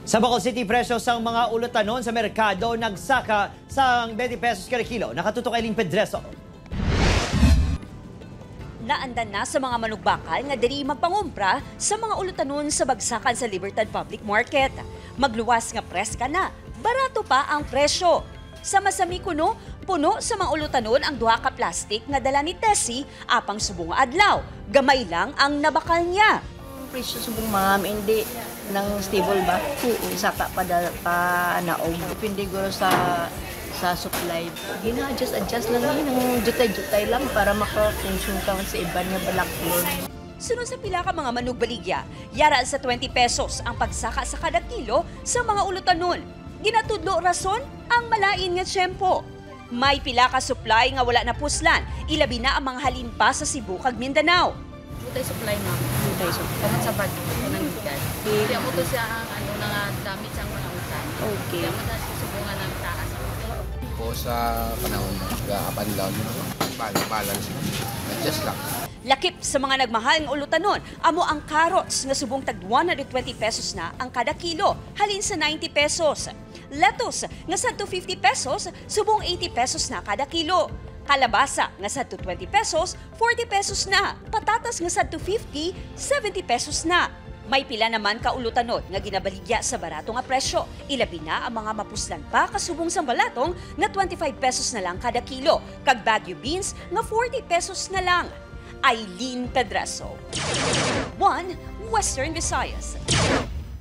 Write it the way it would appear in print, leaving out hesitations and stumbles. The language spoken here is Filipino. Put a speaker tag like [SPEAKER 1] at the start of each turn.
[SPEAKER 1] Sa Bacol City, presyo sang mga ulutan sa merkado nagsaka sang 20 pesos kada kilo. Nakatutok Eileen Pedreso.
[SPEAKER 2] Naandan na sa mga manugbakal nga diri magpangumpra sa mga ulutanon sa bagsakan sa Libertad Public Market. Magluwas nga preska na, barato pa ang presyo. Sa masami kuno, puno sa mga ulutanon ang duha ka plastic nga dala ni Tessie apang subong adlaw. Gamay lang ang nabakal niya.
[SPEAKER 3] Presyo subong ma'am, hindi nang stable ba? Saka pa naog. Depende guro sa supply. Gina-adjust lang yun, ng jutay-jutay lang para makakonsume ka sa iba nga balaklon.
[SPEAKER 2] Sunod sa pila ka mga manugbaligya, yara sa 20 pesos ang pagsaka sa kada kilo sa mga ulutanon. Ginatudlo rason ang malain nga tiyempo. May pila ka supply nga wala na puslan, ilabi na ang mga halin pa sa Cebu kag Mindanao.
[SPEAKER 4] Utay supply ma'am. Utay supply. Kamat sa bag ng gigan. Kaya mo to siya ang damit sa mga utan.
[SPEAKER 3] Okay.
[SPEAKER 4] Kaya mo na subungan ng taas.
[SPEAKER 5] Po sa panahon ga-up and down, balance. Adjust lang.
[SPEAKER 2] Lakip sa mga nagmahal ng ulutanon, amo ang carrots nga subong tag 120 pesos na ang kada kilo, halin sa 90 pesos. Lettuce nga sadto 50 pesos, subong 80 pesos na kada kilo. Kalabasa nga sadto 20 pesos, 40 pesos na. Patatas nga sadto 50, 70 pesos na. May pila naman ka ulutanon nga ginabaligya sa barato nga presyo. Ilabi na ang mga mapuslan pa kasubong sang balatong nga 25 pesos na lang kada kilo. Kag Baguio beans nga 40 pesos na lang. Eileen Pedreso, 1 Western Visayas.